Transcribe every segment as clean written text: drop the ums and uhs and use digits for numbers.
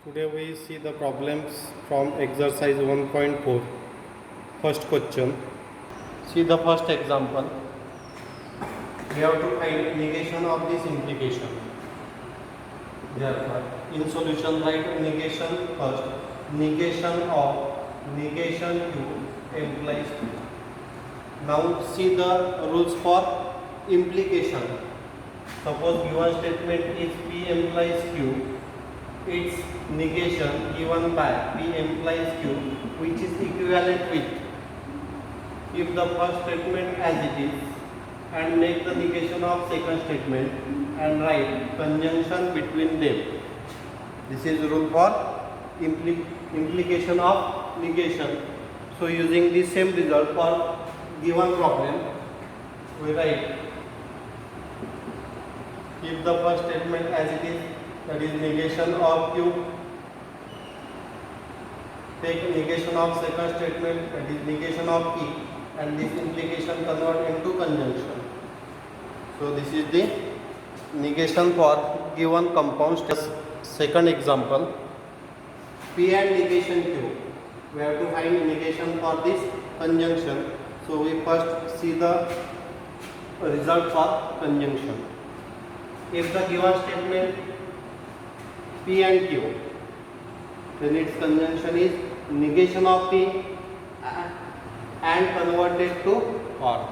Today we see the problems from exercise 1.4. First question. See the first example. We have to find negation of this implication. Therefore, in solution write negation first. Negation Q implies Q. Now see the rules for implication. Suppose given statement is P implies Q. Its negation given by P implies Q, which is equivalent with if the first statement as it is and make the negation of second statement and write conjunction between them. This is rule for implication of negation. So using the same result for given problem, we write if the first statement as it is, that is negation of Q, take negation of second statement, that is negation of P, and this implication convert into conjunction. So this is the negation for given compounds. Second example, P and negation Q. We have to find negation for this conjunction. So we first see the result for conjunction. If the given statement P and Q, then its conjunction is negation of P and converted to OR,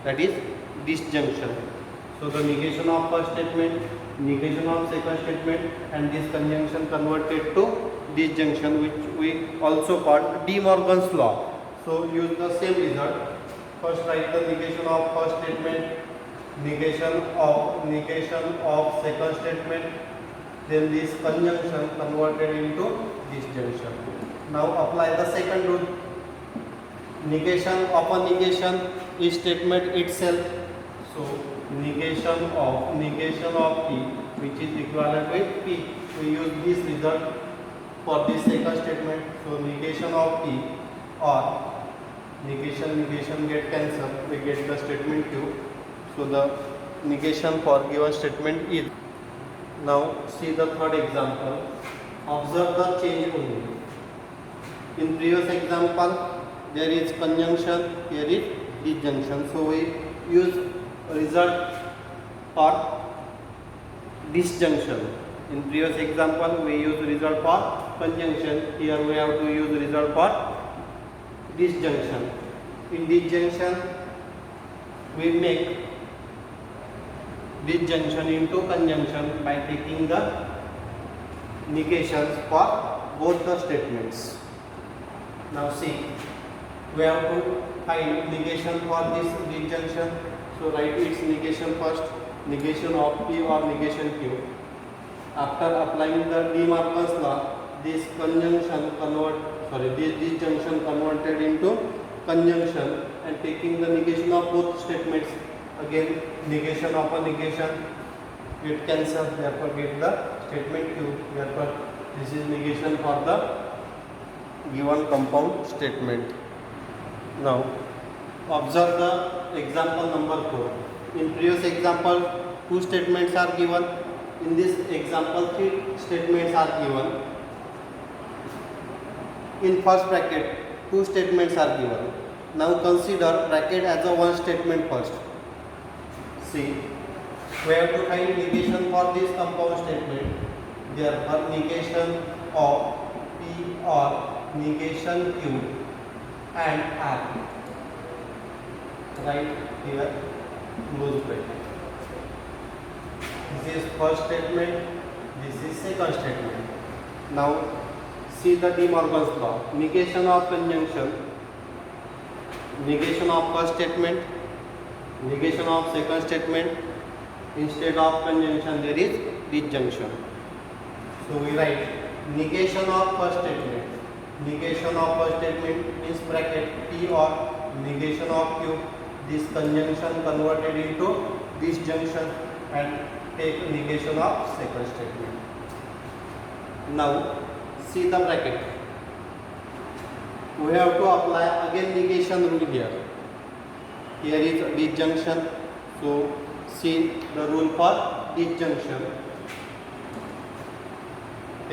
that is disjunction. So the negation of first statement, negation of second statement, and this conjunction converted to disjunction, which we also call De Morgan's law. So use the same result. First write the negation of first statement, negation of second statement, then this conjunction converted into disjunction. Now apply the second rule. Negation upon negation is statement itself. So negation of P, which is equivalent with P. We use this result for this second statement. So negation of P or negation get cancelled. We get the statement Q. So the negation for given statement is. Now see the third example. Observe the change only. In previous example, there is conjunction, here is disjunction. So we use result for disjunction. In previous example, we use result for conjunction. Here we have to use result for disjunction. In disjunction, we make disjunction into conjunction by taking the negations for both the statements. Now see, we have to find negation for this disjunction. So write its negation first, negation of P or negation Q. After applying the De Morgan's law, this disjunction converted into conjunction and taking the negation of both statements. Again, negation upon negation get cancelled, therefore get the statement Q. Therefore, this is negation for the given compound statement. Now, observe the example number 4. In previous example, 2 statements are given. In this example, 3 statements are given. In first bracket, 2 statements are given. Now consider bracket as a one statement first. See, we have to find negation for this compound statement. Therefore, negation of P or negation Q and R. Right here, close bracket. This is first statement, this is second statement. Now, see the De Morgan's law. Negation of conjunction, negation of first statement, negation of second statement, instead of conjunction there is disjunction. So we write negation of first statement. Negation of first statement means bracket P or negation of Q. This conjunction converted into disjunction and take negation of second statement. Now see the bracket. We have to apply again negation rule here. Here is disjunction. So see the rule for disjunction.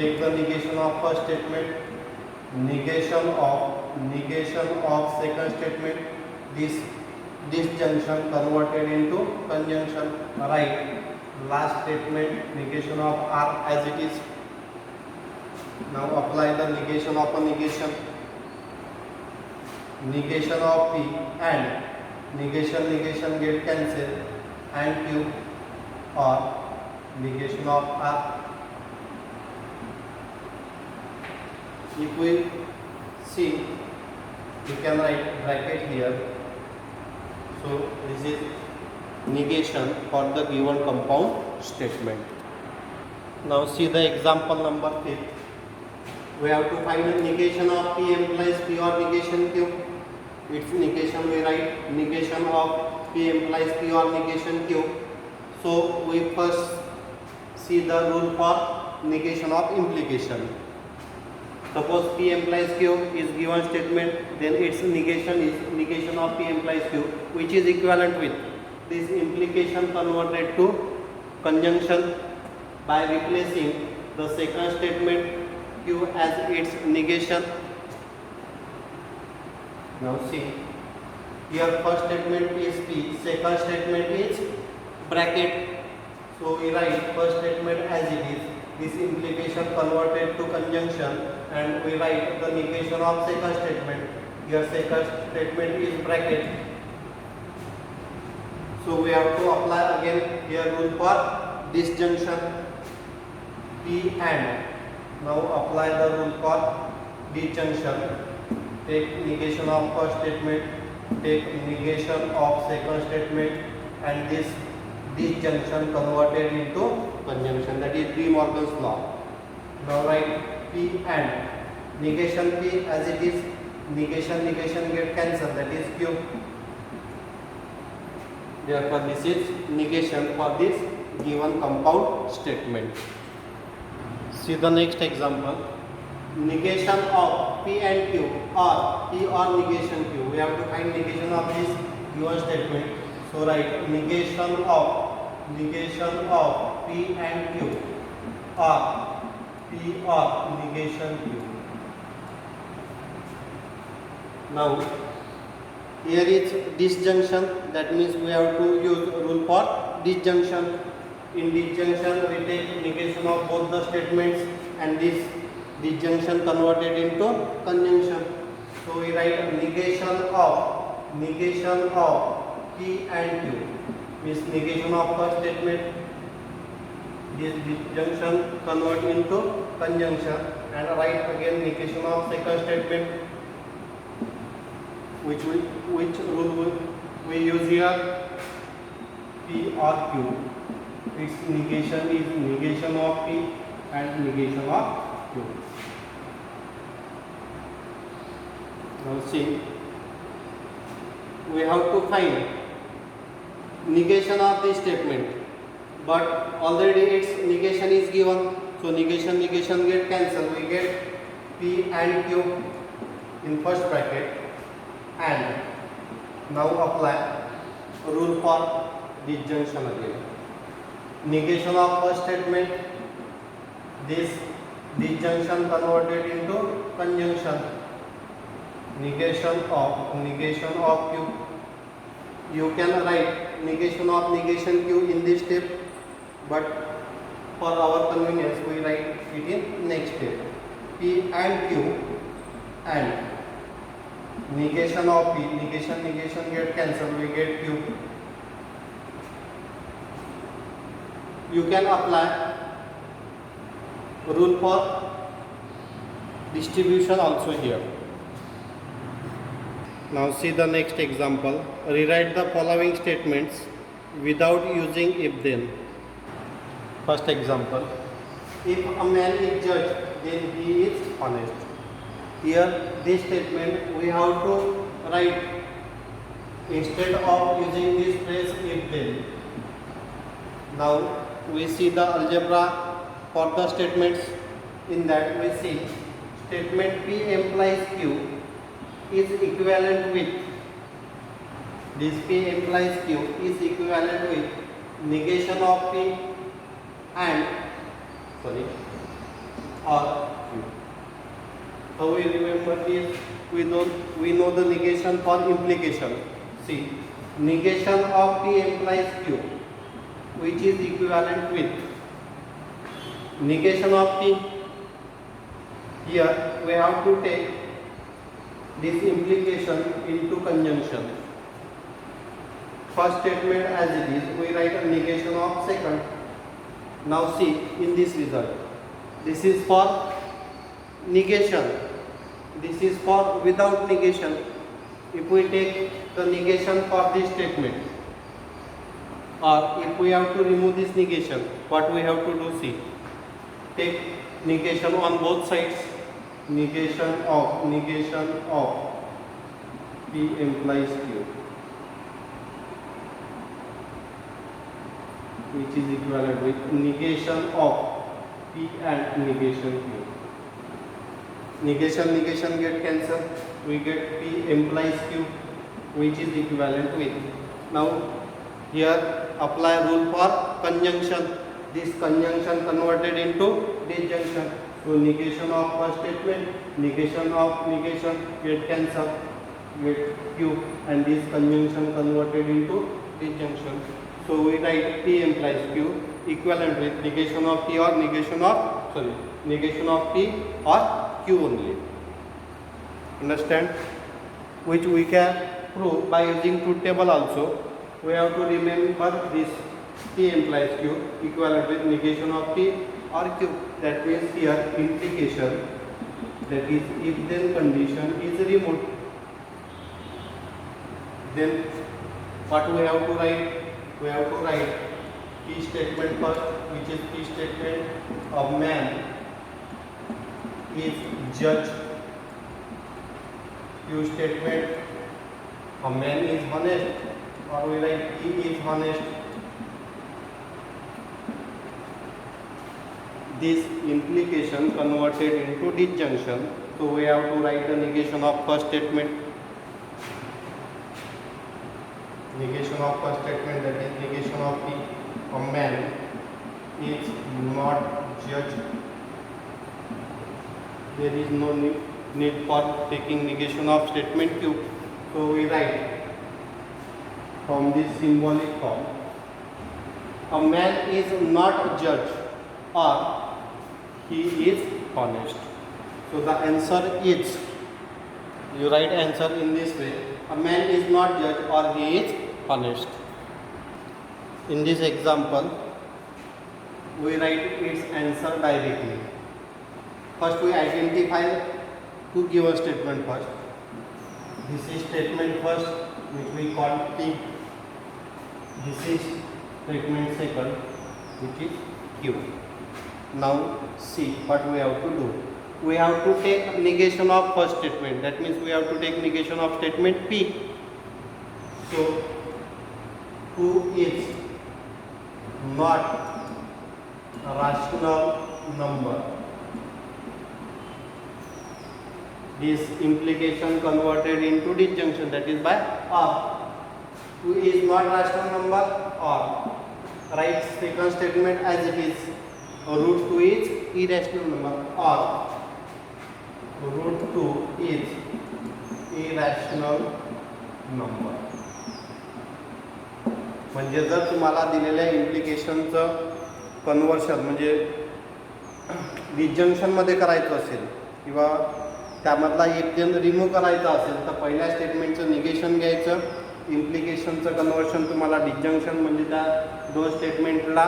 take the negation of first statement, negation of second statement, this disjunction converted into conjunction. Right, last statement, negation of R as it is. Now apply the negation of a negation. Negation of P and negation get cancelled, and Q or negation of R. If we see, we can write bracket here. So this is negation for the given compound statement. Now see the example number 5. We have to find the negation of P implies P or negation Q. Its negation we write negation of P implies P or negation Q. So we first see the rule for negation of implication. Suppose P implies Q is given statement, then its negation is negation of P implies Q, which is equivalent with this implication converted to conjunction by replacing the second statement Q as its negation. Now see, here first statement is P, second statement is bracket. So we write first statement as it is, this implication converted to conjunction, and we write the negation of second statement. Here second statement is bracket. So we have to apply again here rule for disjunction P and. Now apply the rule for disjunction. Take negation of first statement, take negation of second statement, and this disjunction converted into conjunction. That is De Morgan's law. Now write P and negation P as it is, negation get cancelled, that is Q. Therefore this is negation for this given compound statement. See the next example. Negation of P and Q, or P or negation Q. We have to find negation of this given statement. So write negation of P and Q, or P or negation Q. Now here is disjunction, that means we have to use rule for disjunction. In disjunction we take negation of both the statements, and this disjunction converted into conjunction. So we write negation of P and Q, means negation of first statement, this disjunction convert into conjunction, and write again negation of second statement, which rule we use here, P or Q. Its negation is negation of P and negation of Q. Now see, we have to find negation of this statement, but already its negation is given. So negation get cancelled. We get P and Q in first bracket, and now apply rule for disjunction again. Negation of first statement, this disjunction converted into conjunction. Negation of Q. You can write negation of negation Q in this step, but for our convenience we write it in next step. P and Q, and negation of P, negation get cancelled, we get Q. You can apply rule for distribution also here. Now see the next example. Rewrite the following statements without using if then. First example. If a man is judged, then he is honest. Here this statement we have to write, instead of using this phrase if then. Now we see the algebra for the statements. In that we see statement P implies Q is equivalent with, this P implies Q is equivalent with negation of P and or Q. How we remember this? We know the negation for implication. See, negation of P implies Q, which is equivalent with negation of P. Here we have to take this implication into conjunction. First statement as it is, we write a negation of second. Now see in this result, this is for negation, this is for without negation. If we take the negation for this statement, or if we have to remove this negation, what we have to do? See, take negation on both sides. Negation of P implies Q, which is equivalent with negation of P and negation Q. Negation get cancelled. We get P implies Q, which is equivalent with. Now here apply rule for conjunction. This conjunction converted into disjunction. So negation of first statement, negation of negation get cancelled, get Q, and this conjunction converted into disjunction. So we write P implies Q equivalent with negation of P or negation of P or Q only. Understand? Which we can prove by using truth table also. We have to remember this P implies Q equivalent with negation of P or Q. That means here implication, that is if then condition is removed, then what we have to write? We have to write P statement first, which is P statement of man is judge. Q statement of man is honest, or we write he is honest. This implication converted into disjunction. So we have to write the negation of first statement. Negation of first statement, that is negation of P. A man is not judge. There is no need for taking negation of statement Q. So we write from this symbolic form. A man is not judge, or he is honest. So the answer is, you write answer in this way: a man is not judge or he is honest. In this example, we write its answer directly. First we identify two given statement first. This is statement first, which we call P. This is statement second, which is Q. Now see what we have to do. We have to take negation of first statement. That means we have to take negation of statement P. So who is not a rational number? This implication converted into disjunction, that is by or. Who is not rational number, or. Write second statement as it is. Root 2 is irrational number, or root 2 is irrational number. म्हणजे जर तुम्हाला दिलेल्या इम्प्लिकेशनचं conversion म्हणजे डिस्जंक्शनमध्ये करायचं असेल किंवा त्यामधला एक जन रिमूव्ह करायचा असेल तर पहिल्या स्टेटमेंटचं निगेशन घ्यायचं, इम्प्लिकेशनचं कन्वर्शन तुम्हाला डिस्जंक्शन म्हणजे त्या दोन स्टेटमेंटला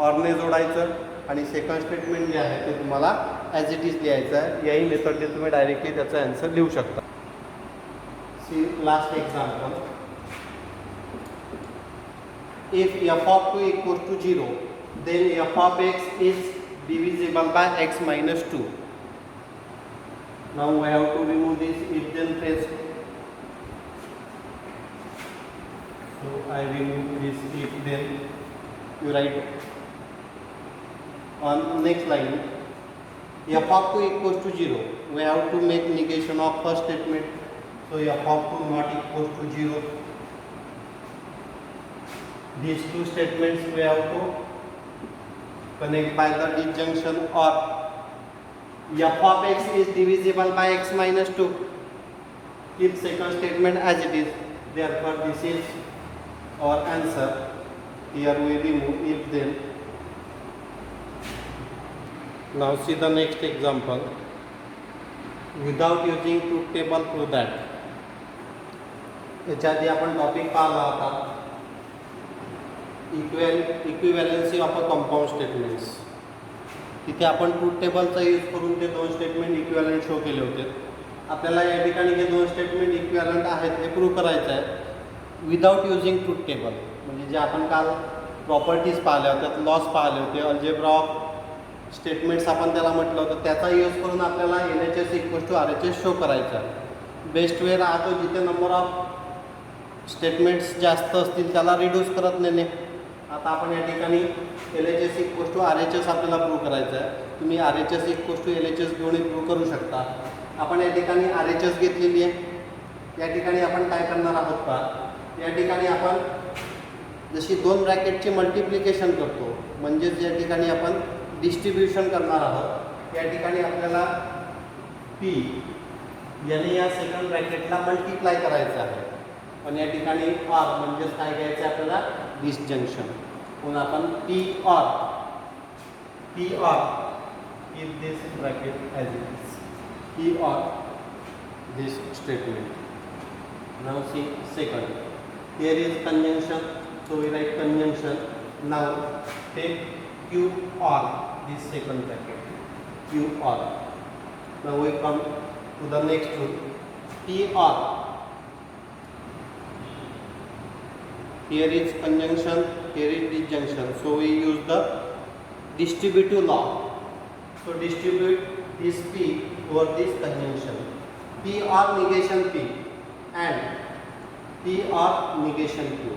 ऑरने जोडायचं आणि सेकंड स्टेटमेंट जे आहे ते तुम्हाला ॲज इट इज लिहायचं आहे. याही मेथडने तुम्ही डायरेक्टली त्याचा आन्सर लिहू शकता. See last example. If f of 2 equals to 0, then f of x is divisible by x minus 2. Now we have to remove this if then phrase. So I remove this if then. You write on next line. F of 2 equals to 0. We have to make negation of first statement. So f of 2 not equals to 0. These two statements we have to connect by the disjunction or. f of x is divisible by x minus 2. Keep second statement as it is. Therefore, this is our answer. Here we remove if then. Now see the next example. Without using truth table, prove that. याच्या आधी आपण topic पाहिला होता इक्विव्हॅलन्सी of a compound statements. तिथे आपण truth टेबलचा use करून ते दोन स्टेटमेंट इक्विव्हॅलंट शो केले होते. आपल्याला या ठिकाणी हे दोन स्टेटमेंट इक्विव्हॅलंट आहेत हे प्रूव्ह करायचं आहे विदाउट युजिंग ट्रूथ टेबल. म्हणजे जे आपण काल प्रॉपर्टीज पाहिल्या होत्या, लॉस पाहिले होते, अल्जेब्रा ऑफ स्टेटमेंट्स आपण त्याला म्हटलं होतं, त्याचा यूज करून आपल्याला LHS equals to RHS show करायचा आहे. बेस्ट वे राहतो जिथे नंबर ऑफ स्टेटमेंट्स जास्त असतील त्याला रिड्यूस करत नेणे. आता आपण या ठिकाणी LHS इक्वल्स टू RHS आपल्याला प्रूव्ह करायचं आहे. तुम्ही RHS इक्वल्स टू LHS घेऊन प्रूव्ह करू शकता. आपण या ठिकाणी RHS घेतलेली आहे. या ठिकाणी आपण काय करणार आहोत का, या ठिकाणी आपण जशी दोन ब्रॅकेटची मल्टिप्लिकेशन करतो म्हणजेच या ठिकाणी आपण डिस्ट्रीब्युशन करणार आहोत. या ठिकाणी आपल्याला P याने या सेकंड ब्रॅकेटला मल्टिप्लाय करायचं आहे आणि या ठिकाणी R म्हणजेच काय घ्यायचं आहे आपल्याला, डिसजंक्शन. म्हणून आपण P or keep this bracket as it is. P or this statement. Now see second. Here is conjunction, so we write conjunction. Now take Q or this second bracket. Q or. Now we come to the next rule. P or. Here is conjunction, here is disjunction. So we use the distributive law. So distribute this P over this conjunction. P or negation P and P or negation Q.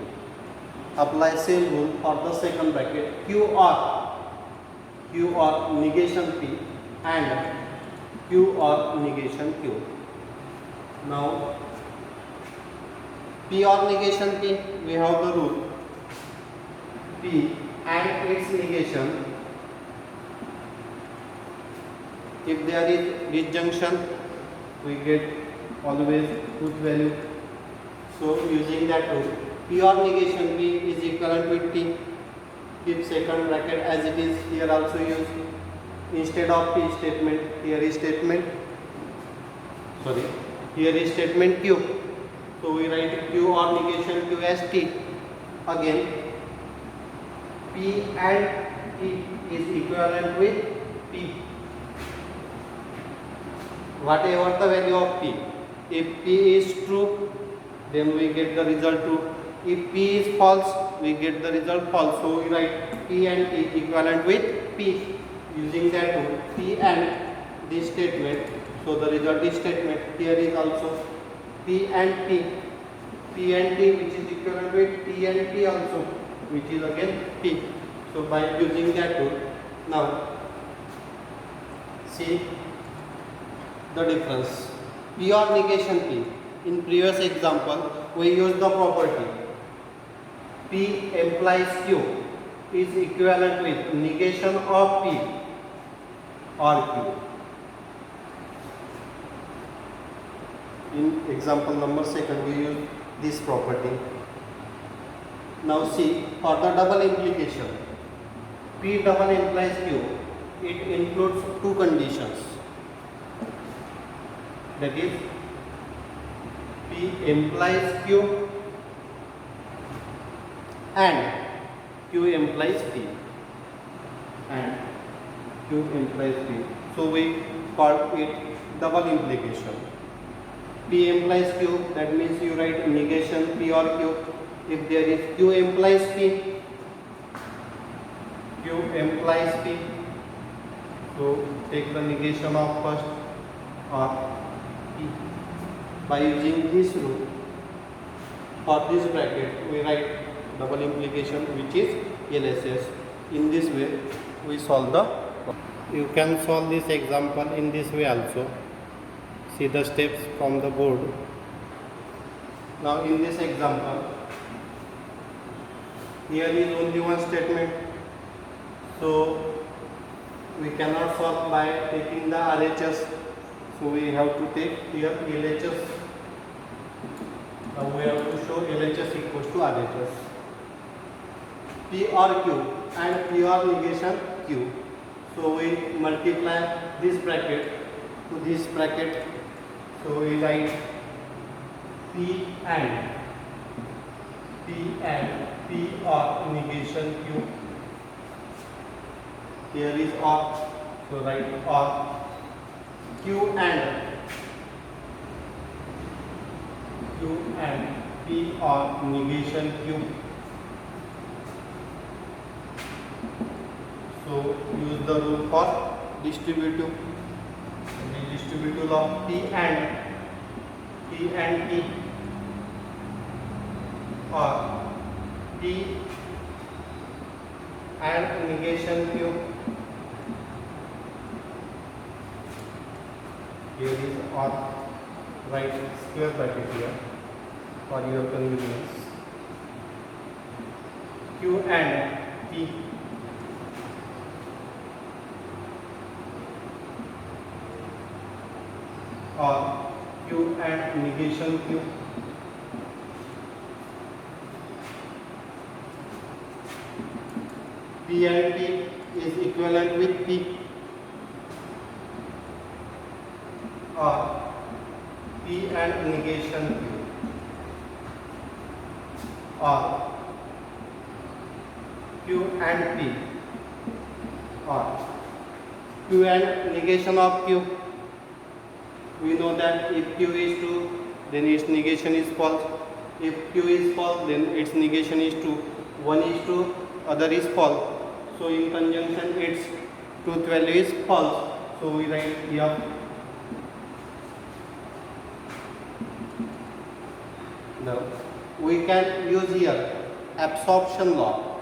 Apply same rule for the second bracket. Q or negation P and Q or negation Q. Now P or negation P, we have the rule P and its negation. If there is disjunction, we get always good value. So using that rule, P or negation P is equivalent with T. Keep second bracket as it is. Here also use instead of P statement. Here is statement. Here is statement Q. So we write Q or negation Q as T. Again, P and T is equivalent with P. Whatever the value of P. If P is true, then we get the result true. If P is false, we get the result false. So we write P and T equivalent with P. Using that rule, P and this statement. So the result is statement. Here is also P and T. P and T which is equivalent with T and T also, which is again P. So by using that rule, now see the difference. P or negation P. In previous example, we use the property P implies Q is equivalent with negation of P or Q. In example number second, we use this property. Now see for the double implication, P double implies Q. It includes two conditions. That is, P implies Q and Q implies P. And Q implies P. So we call it double implication. P implies Q, that means you write negation P or Q. If there is Q implies P, Q implies P. So take the negation of first or P. By using this rule, for this bracket we write double implication which is LHS. In this way we solve the problem. You can solve this example in this way also. See the steps from the board. Now in this example, here is only one statement. So we cannot solve by taking the RHS. So we have to take here LHS. Now we have to show LHS equals to RHS. P or Q and P or negation Q. So we multiply this bracket to this bracket. So we write P and P or negation Q. Here is or, so write or. Q and P or negation Q. So use the rule for distributive. The distributive law P and P or P and negation Q. Here is or, write square bracket here for your convenience. Q and P or Q and negation Q. P and P is equivalent with P or P and negation Q or Q and P or Q and negation of Q. We know that if Q is true, then its negation is false. If Q is false, then its negation is true. One is true, other is false. So in conjunction, its truth value is false. So we write here. Now we can use here absorption law.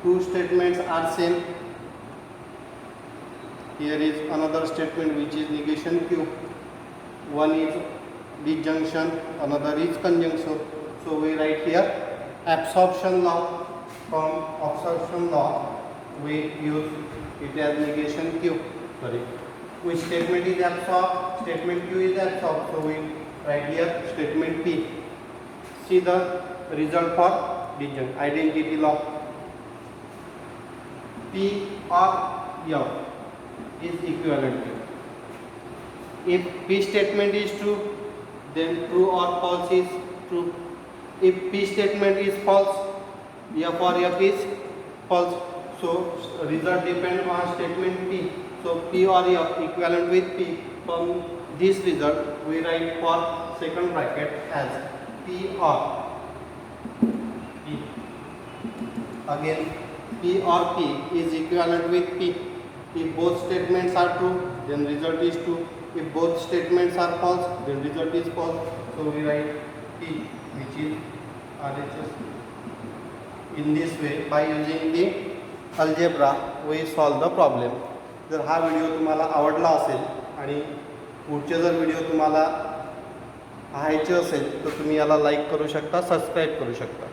Two statements are same. Here is another statement which is negation Q. One is disjunction, another is conjunction. So we write here absorption law. From absorption law, we use it as negation Q. Sorry, which statement is absorbed? Statement Q is absorbed. So we write here statement P. See the result for disjunction. Identity law. P or F is equivalent to. If P statement is true, then true or false is true. If P statement is false, F or F is false. So result depends on statement P. So P or F equivalent with P. From this result, we write for second bracket as P or P. Again, P or P is equivalent with P. If both statements are true, then result is true. If both statements are false, then result is false. So we write P, which is RHS. In this way, by using the algebra, we solve the problem. जर हा video तुम्हाला आवडला असेल आणि पुढचे जर video तुम्हाला पाहायचे असेल तर तुम्ही याला लाईक करू शकता, सबस्क्राईब करू शकता.